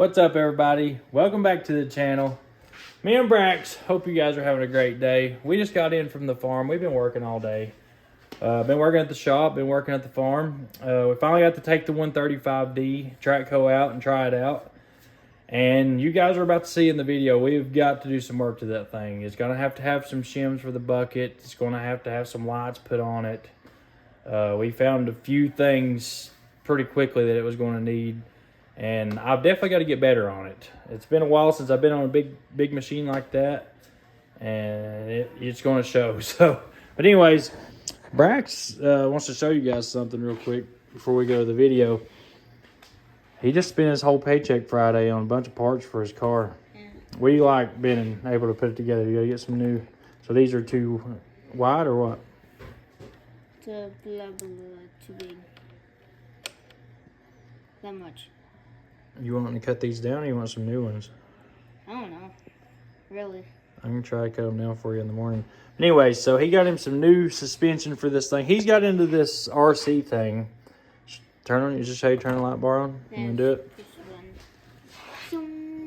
What's up, everybody? Welcome back to the channel. Me and Brax, hope you guys are having a great day. We just got in from the farm. We've been working all day. Been working at the shop, been working at the farm. We finally got to take the 135d trackhoe out and try it out. And you guys are about to see in the video, we've got to do some work to that thing. It's gonna have to have some shims for the bucket. It's gonna have to have some lights put on it. We found a few things pretty quickly that it was gonna need. And I've definitely got to get better on it. It's been a while since I've been on a big machine like that, and it's going to show. So, but anyways, Brax wants to show you guys something real quick before we go to the video. He just spent his whole paycheck Friday on a bunch of parts for his car. Yeah. We like been able to put it together. You got to get some new. So these are too wide or what? Too big. That much. You want me to cut these down or you want some new ones? I don't know. Really. I'm going to try to cut them down for you in the morning. Anyway, so he got him some new suspension for this thing. He's got into this RC thing. Turn on, just show you turn the light bar on. You want to do it?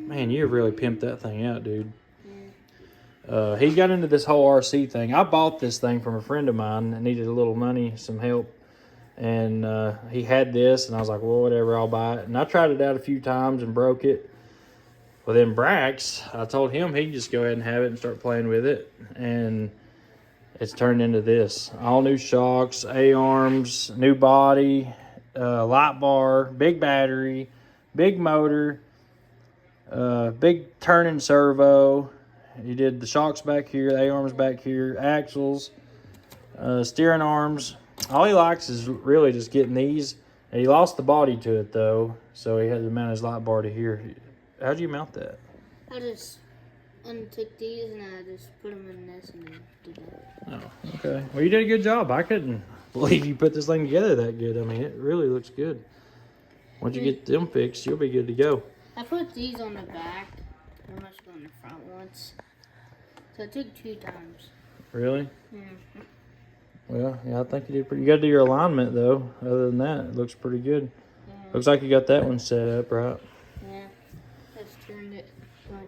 Man, you really pimped that thing out, dude. Yeah. He got into this whole RC thing. I bought this thing from a friend of mine that needed a little money, some help. And he had this, and I was like, well, whatever, I'll buy it. And I tried it out a few times and broke it. Well, then Brax, I told him he'd just go ahead and have it and start playing with it. And it's turned into this. All new shocks, A-arms, new body, light bar, big battery, big motor, big turning servo. He did the shocks back here, the A-arms back here, axles, steering arms. All he likes is really just getting these. And he lost the body to it, though, so he had to mount his light bar to here. How'd you mount that? I just untook these and I just put them in this and then did that. Oh, okay. Well, you did a good job. I couldn't believe you put this thing together that good. I mean, it really looks good. Once you get them fixed, you'll be good to go. I put these on the back. I'm just on the front once. So it took 2 times. Really? Mm-hmm. Well, yeah, I think you did pretty. You got to do your alignment, though. Other than that, it looks pretty good. Yeah. Looks like you got that one set up, right? Yeah. Just turned it much.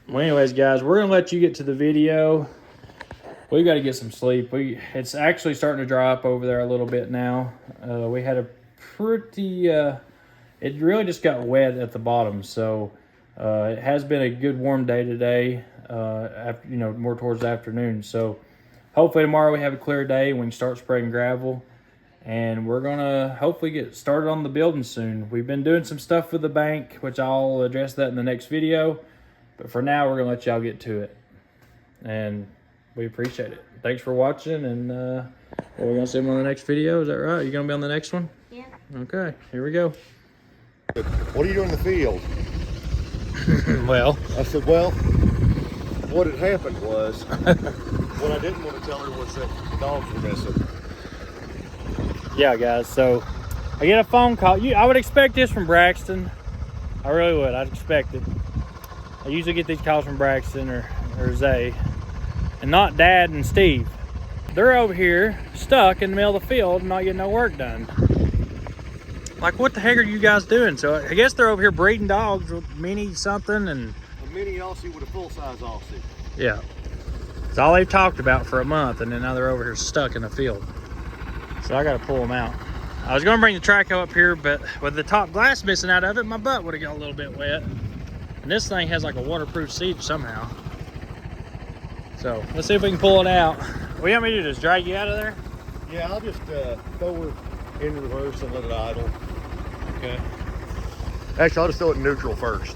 Well, anyways, guys, we're going to let you get to the video. We got to get some sleep. It's actually starting to dry up over there a little bit now. We had a pretty... it really just got wet at the bottom, so it has been a good warm day today, after, more towards the afternoon. So hopefully tomorrow we have a clear day and we can start spraying gravel. And we're going to hopefully get started on the building soon. We've been doing some stuff with the bank, which I'll address that in the next video. But for now, we're going to let y'all get to it. And we appreciate it. Thanks for watching. And we're going to see them on the next video. Is that right? You going to be on the next one? Yeah. Okay, here we go. What are you doing in the field? Well, I said, well, what had happened was, what I didn't want to tell her was that the dogs were missing. yeah, guys, so I get a phone call. I would expect this from Braxton. I really would. I'd expect it. I usually get these calls from Braxton or Zay, and not Dad and Steve. They're over here stuck in the middle of the field and not getting no work done. Like, what the heck are you guys doing? So I guess they're over here breeding dogs with mini something and... A mini Aussie with a full-size Aussie. Yeah. It's all they've talked about for a month, and then now they're over here stuck in the field. So I got to pull them out. I was going to bring the trackhoe up here, but with the top glass missing out of it, my butt would have got a little bit wet. And this thing has like a waterproof seat somehow. So let's see if we can pull it out. What do you want me to do? Just drag you out of there? Yeah, I'll just throw her in reverse and let it idle. Okay. Actually, I'll just throw it in neutral first.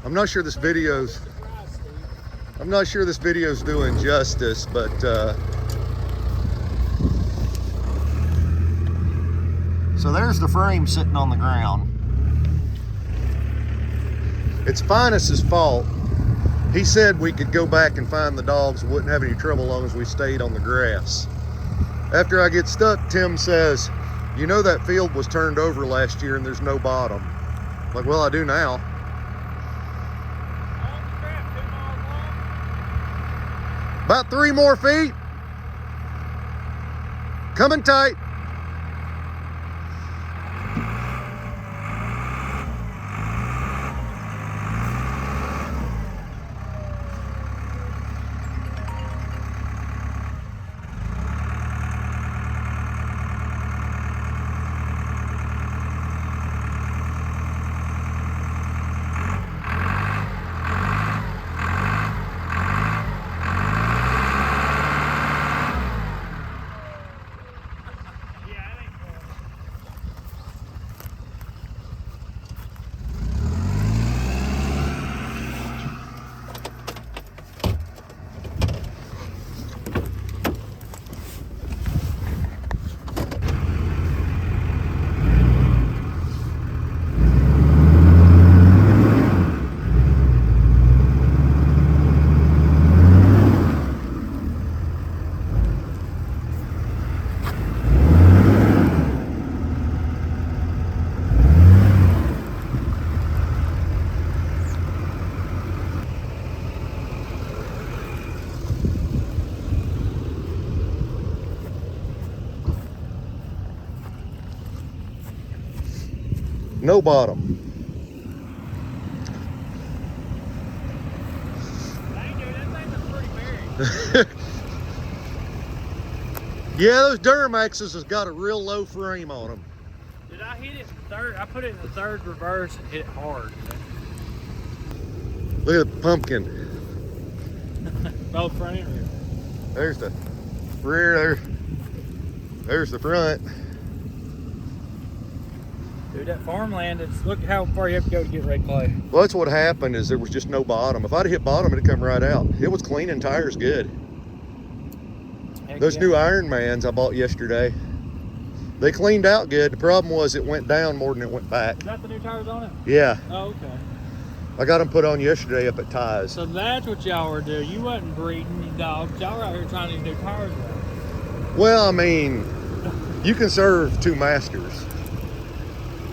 I'm not sure this video's doing justice, but so there's the frame sitting on the ground. It's Finus's fault. He said we could go back and find the dogs, wouldn't have any trouble as long as we stayed on the grass. After I get stuck, Tim says, you know that field was turned over last year and there's no bottom. I'm like, well, I do now. About 3 more feet. Coming tight. No bottom. Dang, dude, that thing was pretty buried. Yeah, those Duramaxes has got a real low frame on them. Did I hit it third? I put it in the third reverse and hit it hard. Look at the pumpkin. Both front and rear. There's the rear there. There's the front. Dude, that farmland, look how far you have to go to get red clay. Well, that's what happened, is there was just no bottom. If I'd hit bottom, it'd come right out. It was cleaning tires good. Heck Those yeah. new Ironmans I bought yesterday, they cleaned out good. The problem was it went down more than it went back. Is that the new tires on it? Yeah, Oh, okay. I got them put on yesterday up at Ties. So that's what y'all were doing. You wasn't breeding these dogs. Y'all were out here trying these new tires out. Well, I mean, you can serve two masters,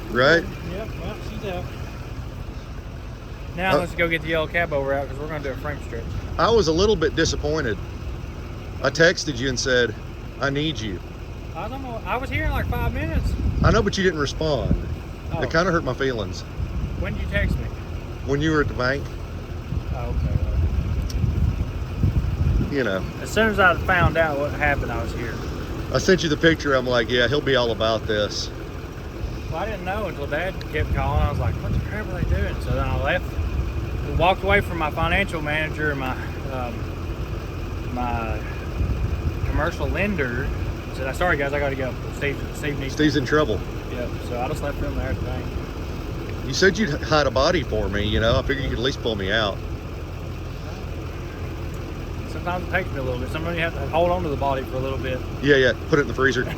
right? Yep, well, she's out. Now let's go get the yellow cab over out because we're going to do a frame stretch. I was a little bit disappointed. I texted you and said, I need you. I was here in like 5 minutes. I know, but you didn't respond. Oh. It kind of hurt my feelings. When did you text me? When you were at the bank, Oh, okay. you know, As soon as I found out what happened, I was here. I sent you the picture. I'm like, yeah, he'll be all about this. Well, I didn't know until Dad kept calling. I was like, what the crap are they doing? So then I left, walked away from my financial manager and my commercial lender. Said, sorry guys, I got to go. Steve needs Steve's in trouble. Yep. So I just left him there at the bank. You said you'd hide a body for me, you know. I figured you could at least pull me out. Sometimes it takes me a little bit. Sometimes you have to hold on to the body for a little bit. Yeah, put it in the freezer. All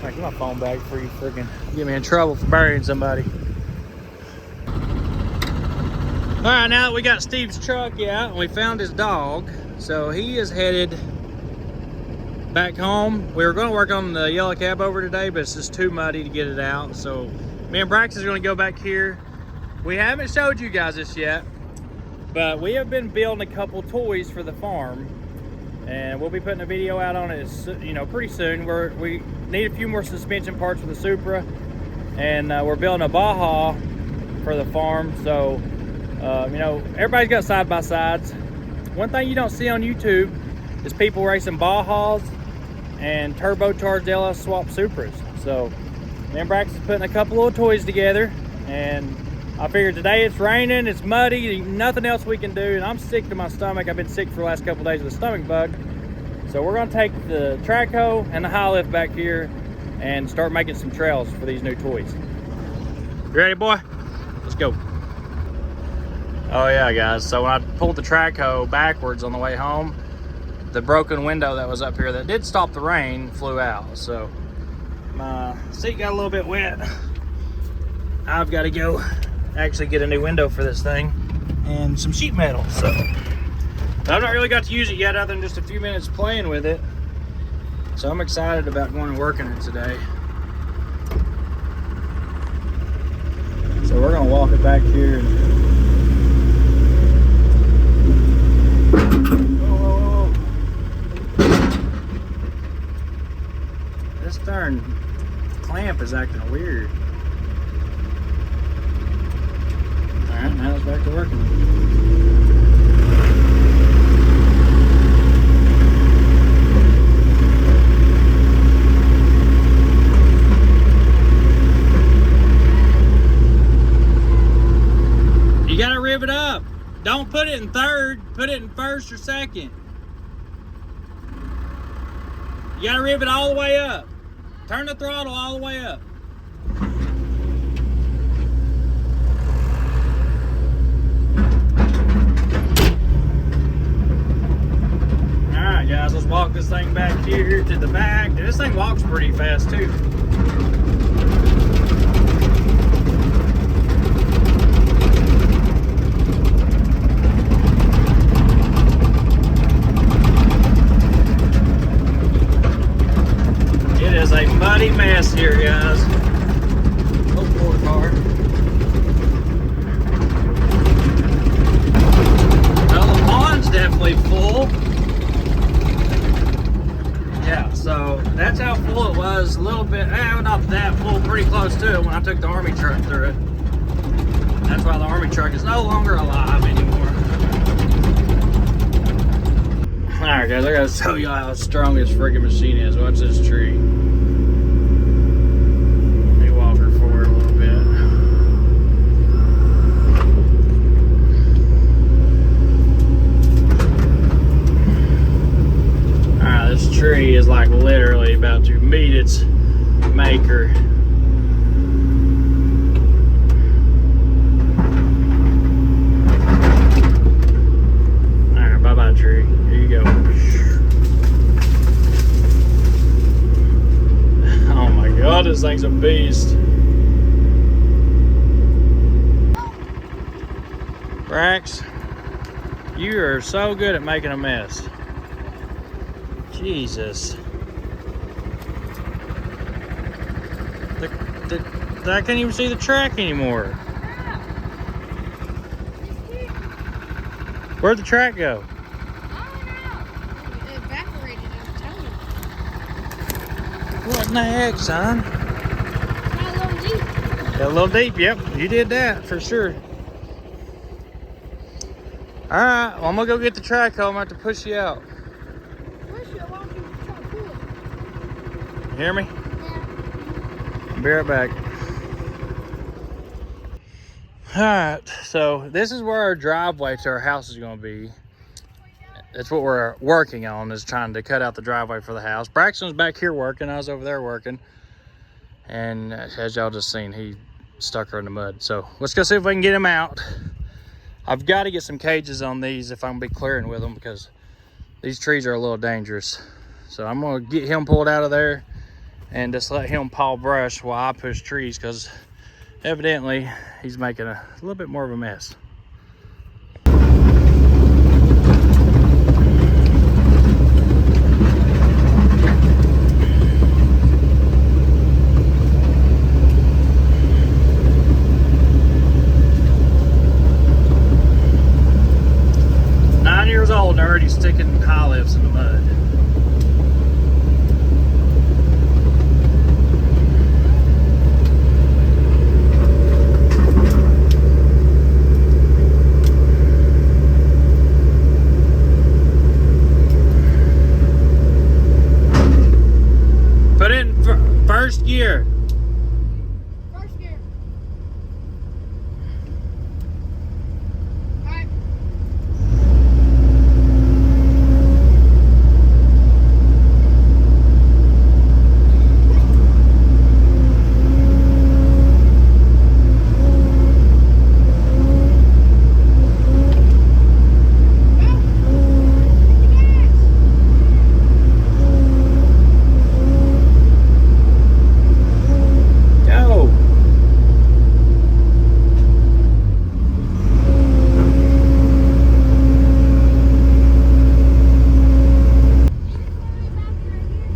right, get my phone back before you freaking get me in trouble for burying somebody. All right, now that we got Steve's truck out and we found his dog, so he is headed back home. We were going to work on the yellow cab over today, but it's just too muddy to get it out. So me and Braxton are going to go back here. We haven't showed you guys this yet, but we have been building a couple toys for the farm, and we'll be putting a video out on it, pretty soon. We need a few more suspension parts for the Supra, and we're building a Baja for the farm. So, everybody's got side-by-sides. One thing you don't see on YouTube is people racing Bajas and turbocharged LS swap Supras. So, me and Braxton's putting a couple little toys together, and I figured today it's raining, it's muddy, nothing else we can do, and I'm sick to my stomach. I've been sick for the last couple of days with a stomach bug. So we're gonna take the track hoe and the high lift back here and start making some trails for these new toys. You ready, boy? Let's go. Oh yeah, guys, so when I pulled the track hoe backwards on the way home, the broken window that was up here that did stop the rain flew out. So my seat got a little bit wet. I've got to go actually get a new window for this thing and some sheet metal. So I've not really got to use it yet other than just a few minutes playing with it. So I'm excited about going and working it today. So we're gonna walk it back here. Whoa. This darn clamp is acting weird. Alright, now it's back to working. You gotta rib it up. Don't put it in third, put it in first or second. You gotta rib it all the way up. Turn the throttle all the way up. Alright guys, let's walk this thing back here to the back. And this thing walks pretty fast too. It is a muddy mess here, guys. Oh, poor car. Well, the pond's definitely full. Yeah, so that's how full it was was a little bit, not that full, pretty close to it when I took the army truck through it. That's why the army truck is no longer alive anymore. Alright guys, I gotta show you how strong this freaking machine is. Watch this tree. Let me walk her forward a little bit. Alright, this tree is like literally about to meet its maker. Alright, bye-bye tree. Here you go. Oh my god, this thing's a beast. Brax, you are so good at making a mess. Jesus. I can't even see the track anymore. Where'd the track go? It evaporated, I'm telling you. What in the heck, son? Got a little deep. Got a little deep, yep. You did that for sure. Alright, well, I'm gonna go get the track hoe. I'm gonna have to push you out. Push you, why don't you try to pull it? You hear me? Yeah. I'll be right back. Alright, so this is where our driveway to our house is going to be. That's what we're working on, is trying to cut out the driveway for the house. Braxton's back here working. I was over there working. And as y'all just seen, he stuck her in the mud. So let's go see if we can get him out. I've got to get some cages on these if I'm going to be clearing with them, because these trees are a little dangerous. So I'm going to get him pulled out of there and just let him paw brush while I push trees, because evidently he's making a little bit more of a mess. Years old and already sticking high lifts in the mud. Put it in first gear. First gear. Alright.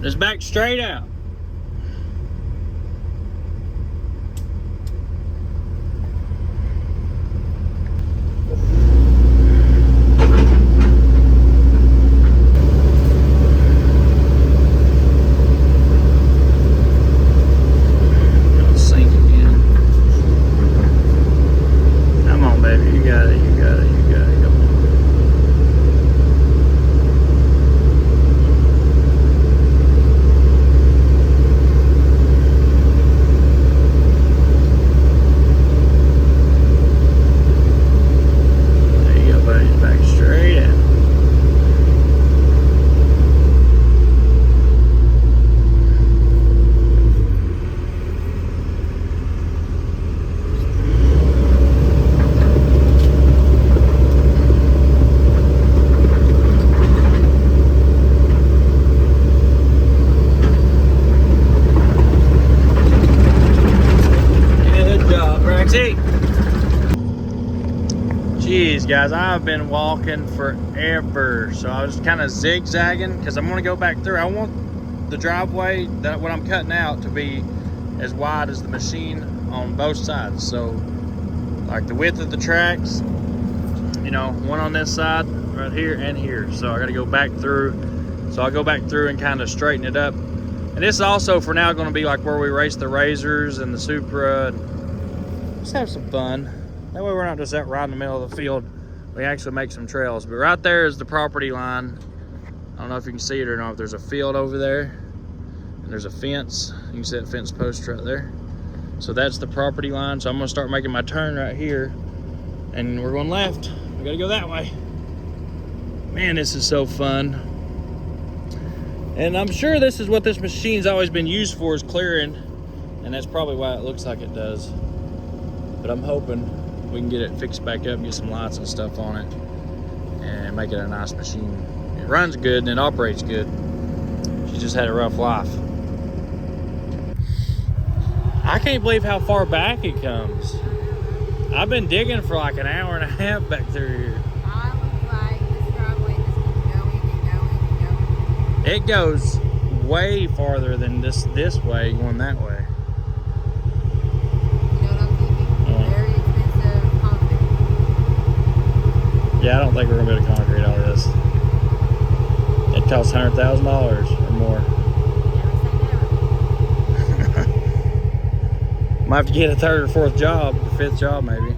Just back straight out. Don't sink again. Come on, baby. You got it. You got it. You got it. Come on. Jeez, guys, I've been walking forever, so I was kind of zigzagging because I'm going to go back through. I want the driveway, that what I'm cutting out, to be as wide as the machine on both sides. So, like the width of the tracks, you know, one on this side, right here, and here. So I got to go back through. So I'll go back through and kind of straighten it up, and And this is also for now going to be like where we race the Razors and the Supra. And just have some fun. That way we're not just out right in the middle of the field. We actually make some trails. But right there is the property line. I don't know if you can see it or not. There's a field over there. And there's a fence. You can see that fence post right there. So that's the property line. So I'm going to start making my turn right here. And we're going left. We got to go that way. Man, this is so fun. And I'm sure this is what this machine's always been used for, is clearing. And that's probably why it looks like it does. But I'm hoping we can get it fixed back up, get some lights and stuff on it, and make it a nice machine. It runs good and it operates good. She just had a rough life. I can't believe how far back it comes. I've been digging for like an hour and a half back through here. It goes way farther than this way, going that way. You know what I'm thinking? Very expensive concrete. Yeah, I don't think we're gonna be able to concrete all this. It costs $100,000 or more. Never say never. Might have to get a third or fourth job, or fifth job maybe. Right.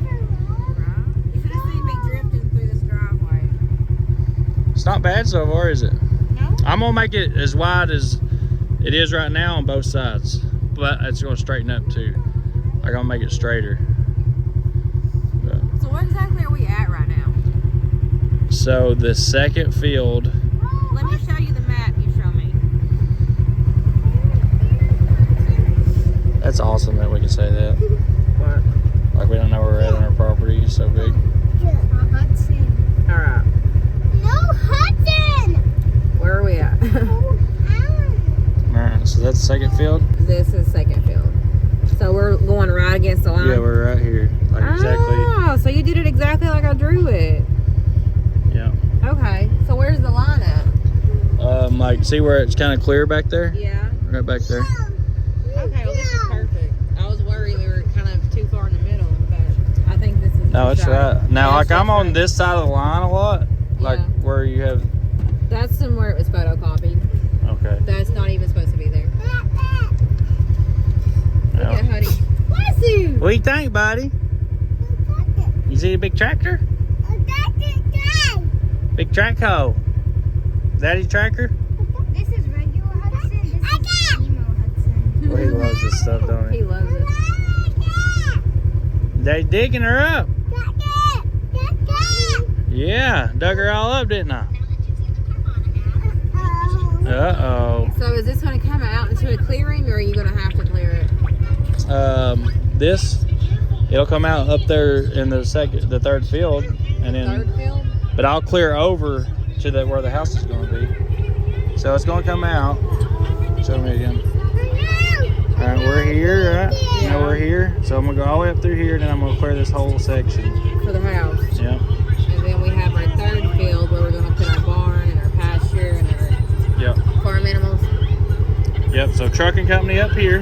You should have seen me drifting through this driveway. It's not bad so far, is it? No? I'm gonna make it as wide as it is right now on both sides, but it's gonna straighten up too. I'm gonna make it straighter. But, So what exactly are we at right now? so the second field, Let me show you the map you show me. that's awesome that we can say that. What? Like we don't know where we're at on our property, it's so big. Hudson. Alright. No, Hudson! Where are we at? Alright, so that's the second field? This is second field. So we're going right against the line? Yeah, we're right here. Like exactly. Oh, so you did it exactly like I drew it. Yeah. Okay. So where's the line at? Like see where it's kind of clear back there? Yeah. Right back there. Okay, well this is perfect. I was worried we were kind of too far in the middle, but I think this is No, it's right. right. Now, Yeah, like it's I'm on right. this side of the line a lot. Like Yeah. where you have. That's somewhere it was photocopied. Okay. That's not even supposed to be there. Look Yeah. at Huddy. What do you think, buddy? You see a big tractor? Big trackhoe. Is that his tractor? This is regular Hudson. This is emo Hudson. Well, he loves this stuff, don't He he? loves it. They digging her up. Yeah, dug her all up, didn't I? Uh-oh. So is this going to come out into a clearing, or are you going to have to clear it? This, it'll come out up there in the third field, and then, Third field? but I'll clear over to where the house is going to be. So it's going to come out. Show me again. All right, we're here, right? Yeah. Now we're here. So I'm going to go all the way up through here, and then I'm going to clear this whole section. For the house. Yeah. And then we have our third field where we're going to put our barn and our pasture and our Yep. farm animals. Yep. So trucking company up here.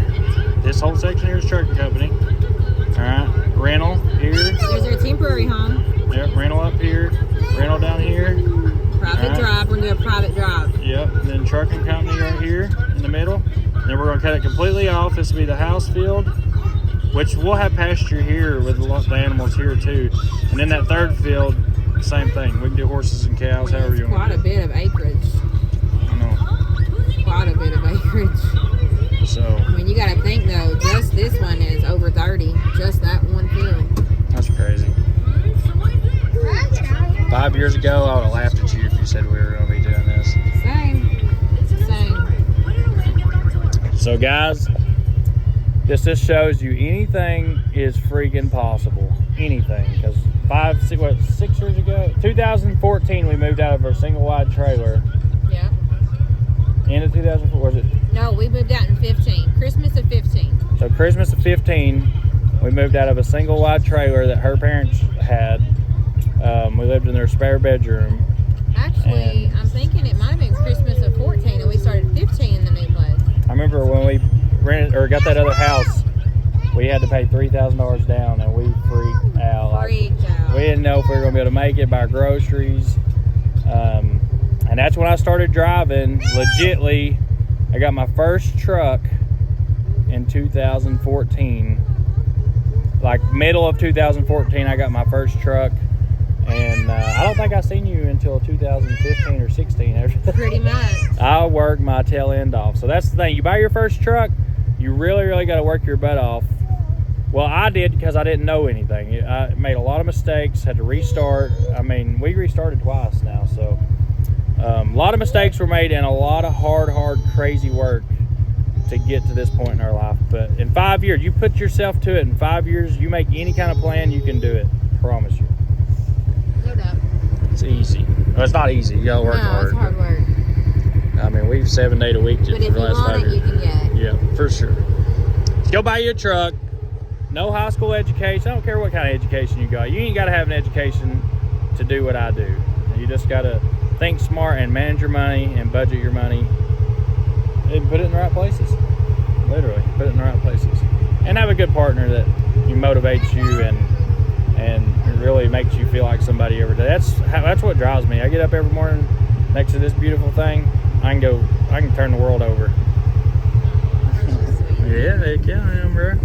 This whole section here is trucking company. All right. Rental here. There's our temporary home. Yep. Rental up here. Rental down here. Private Alright. drive. We're going to do a private drive. Yep. And then trucking company right here in the middle. And then we're going to cut it completely off. This will be the house field, which we'll have pasture here with the animals here too. And then that third field, same thing. We can do horses and cows, however you It's want quite to a do. bit of acreage. I know. Quite a bit of acreage. So I mean, you got to think though, just this one is over 30. Just that one field. that's crazy. 5 years ago, I would have laughed at you if you said we were going to be doing this. Same. So guys, this just shows you anything is freaking possible. Anything. Because 6 years ago, 2014, we moved out of our single wide trailer. Yeah. End of 2004, was it? No, we moved out in 15. Christmas of 15. So Christmas of 15, we moved out of a single wide trailer that her parents had. We lived in their spare bedroom. Actually, And- I'm thinking it might have been Christmas of 14 and we started 15 in the new place. I remember when we rented or got that other house, we had to pay $3,000 down, and we freaked out. Freaked out. We didn't know if we were going to be able to make it, buy groceries. And that's when I started driving legitly I got my first truck in 2014. Like middle of 2014, I got my first truck. And I don't think I seen you until 2015 or 16. Pretty much. I worked my tail end off. So that's the thing. You buy your first truck, you really got to work your butt off. Well, I did because I didn't know anything. I made a lot of mistakes, had to restart. I mean, we restarted twice now. So a lot of mistakes were made and a lot of hard, crazy work to get to this point in our life. But in 5 years, you put yourself to it. In 5 years, you make any kind of plan, you can do it. Promise you. No doubt. It's easy. Well, it's not easy. You gotta work hard. It's hard work. I mean, we've 7 days a week just But for if the you last want 5 it, years. you can get it. Yeah, for sure. Go buy you a truck. No high school education. I don't care what kind of education you got. You ain't got to have an education to do what I do. You just got to think smart and manage your money and budget your money and put it in the right places. Literally, put it in the right places. And have a good partner that motivates you and really makes you feel like somebody every day. That's what drives me. I get up every morning next to this beautiful thing. I can turn the world over. Yeah, heck yeah, I am, bro.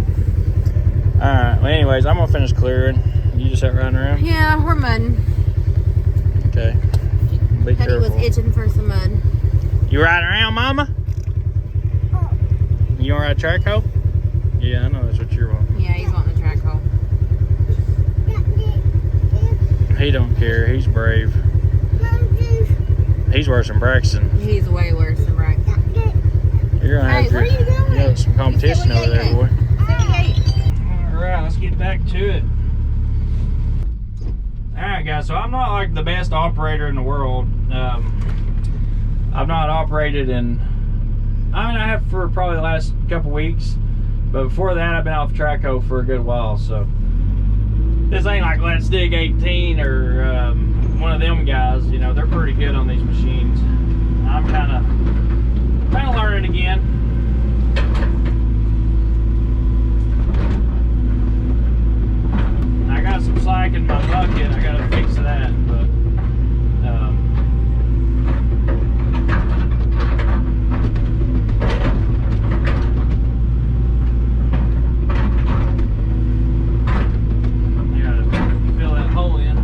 Alright, well anyways, I'm gonna finish clearing. You just out riding around? Yeah, we're mudding. Okay. Be Teddy careful. was itching for some mud. You riding around, mama? You wanna ride a track hoe? Yeah, I know that's what you're wanting. Yeah, he's wanting a track hoe. He don't care, he's brave. He's worse than Braxton. He's way worse than Braxton. You're gonna have Hey, where are you going? You got some competition over there, boy. Hey. Alright, let's get back to it. Alright guys, so I'm not like the best operator in the world. I've not operated I have for probably the last couple weeks, but before that I've been off trackhoe for a good while, so this ain't like Let's Dig 18 or one of them guys. You know, they're pretty good on these machines. I'm kind of learning again. I got some slack in my bucket. I gotta fix that, but I gotta fill that hole in.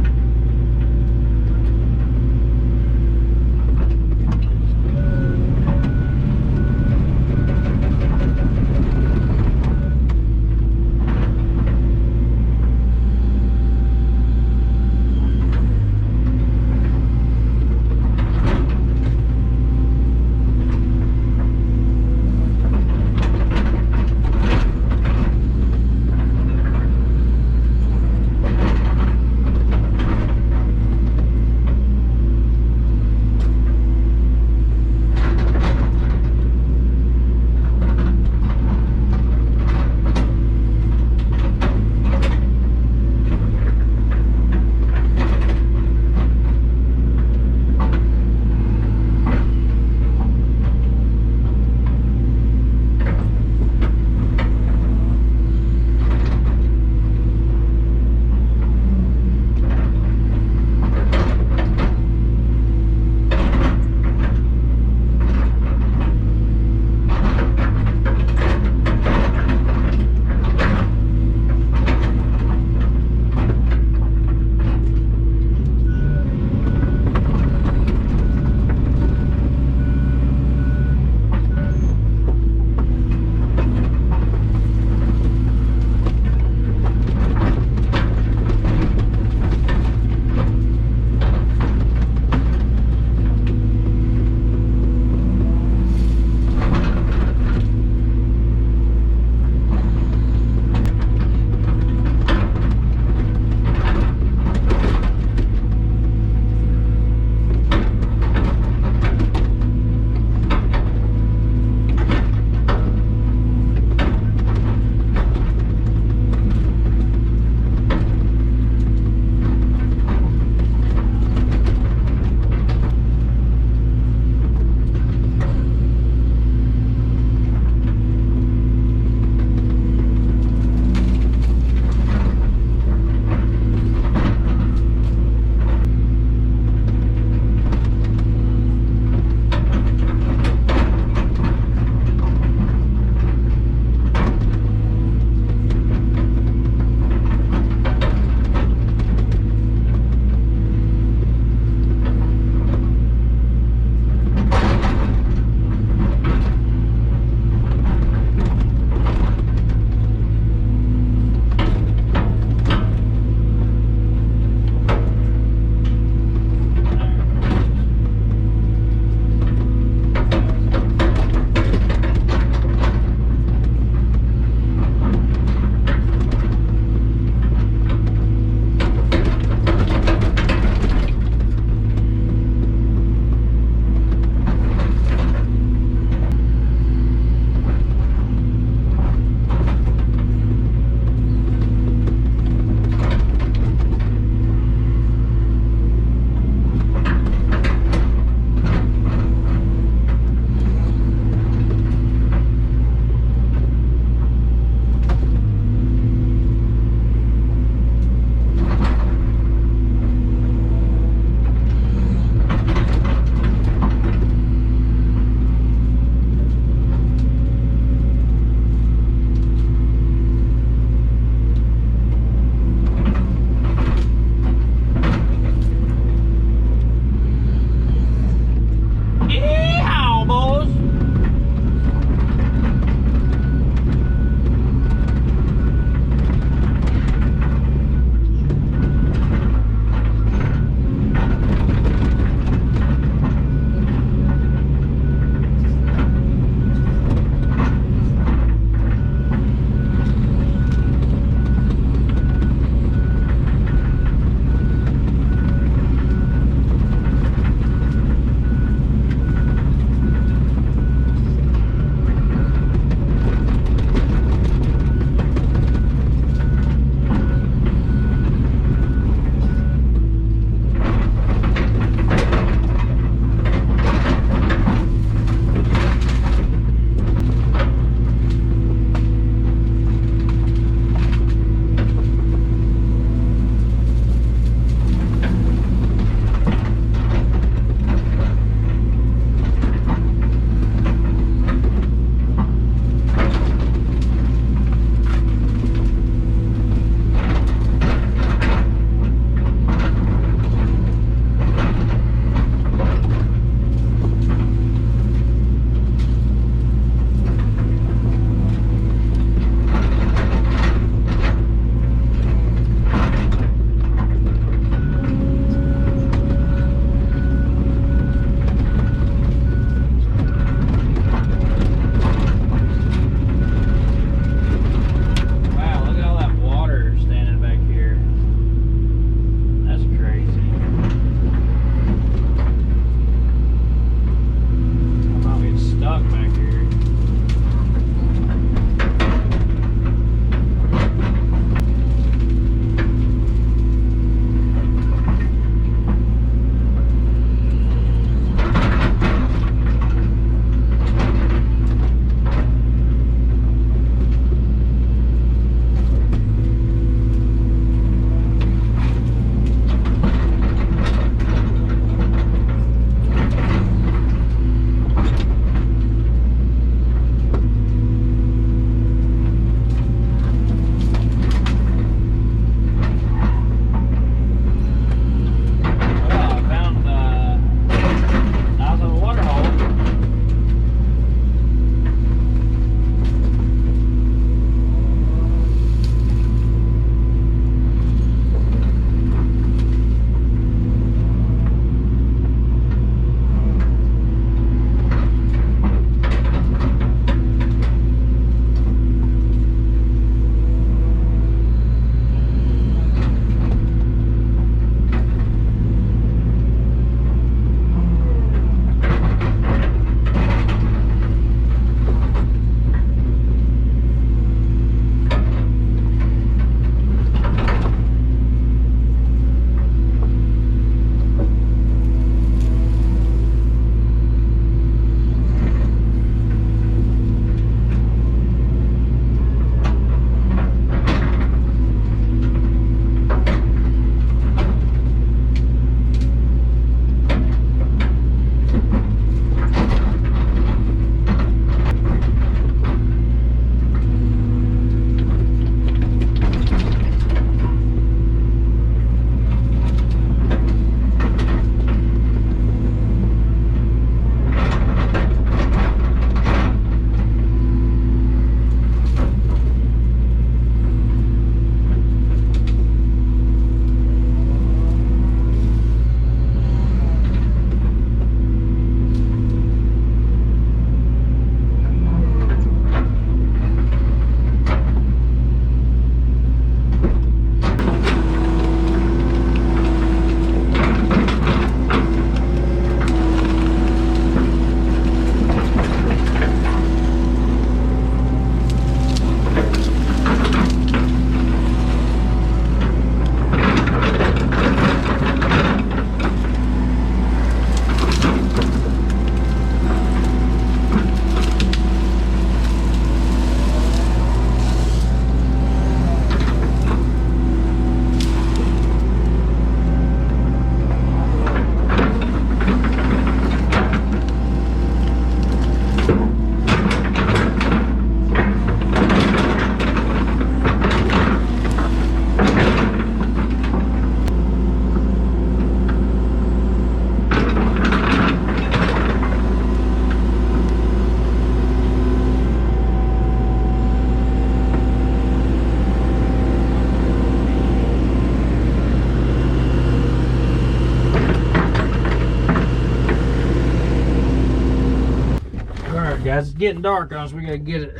it's getting dark on us. We gotta get it.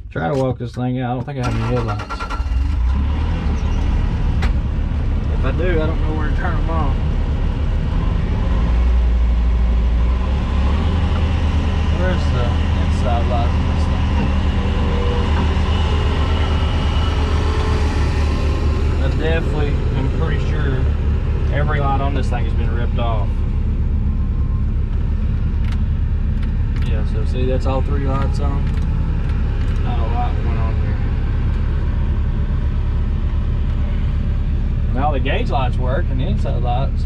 Try to walk this thing out. I don't think I have any headlights. If I do, I don't know where to turn them off. Where's the inside lights on this thing? I definitely am pretty sure every light on this thing has been ripped off. Yeah, so see, that's all 3 lights on. Not a lot went on here. Now the gauge lights work and the inside lights.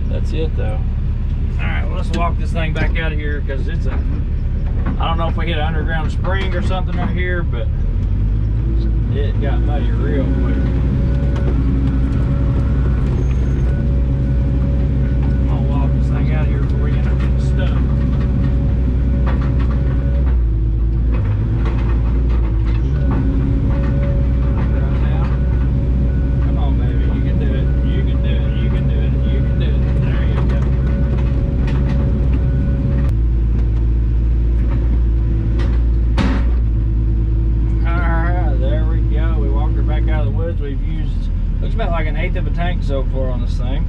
That's it though. Alright, well, let's walk this thing back out of here because it's a, I don't know if we hit an underground spring or something right here, but it got muddy real quick. I'm gonna walk this thing out of here before we end up getting stuck. We've used, looks about like 1/8 of a tank so far on this thing.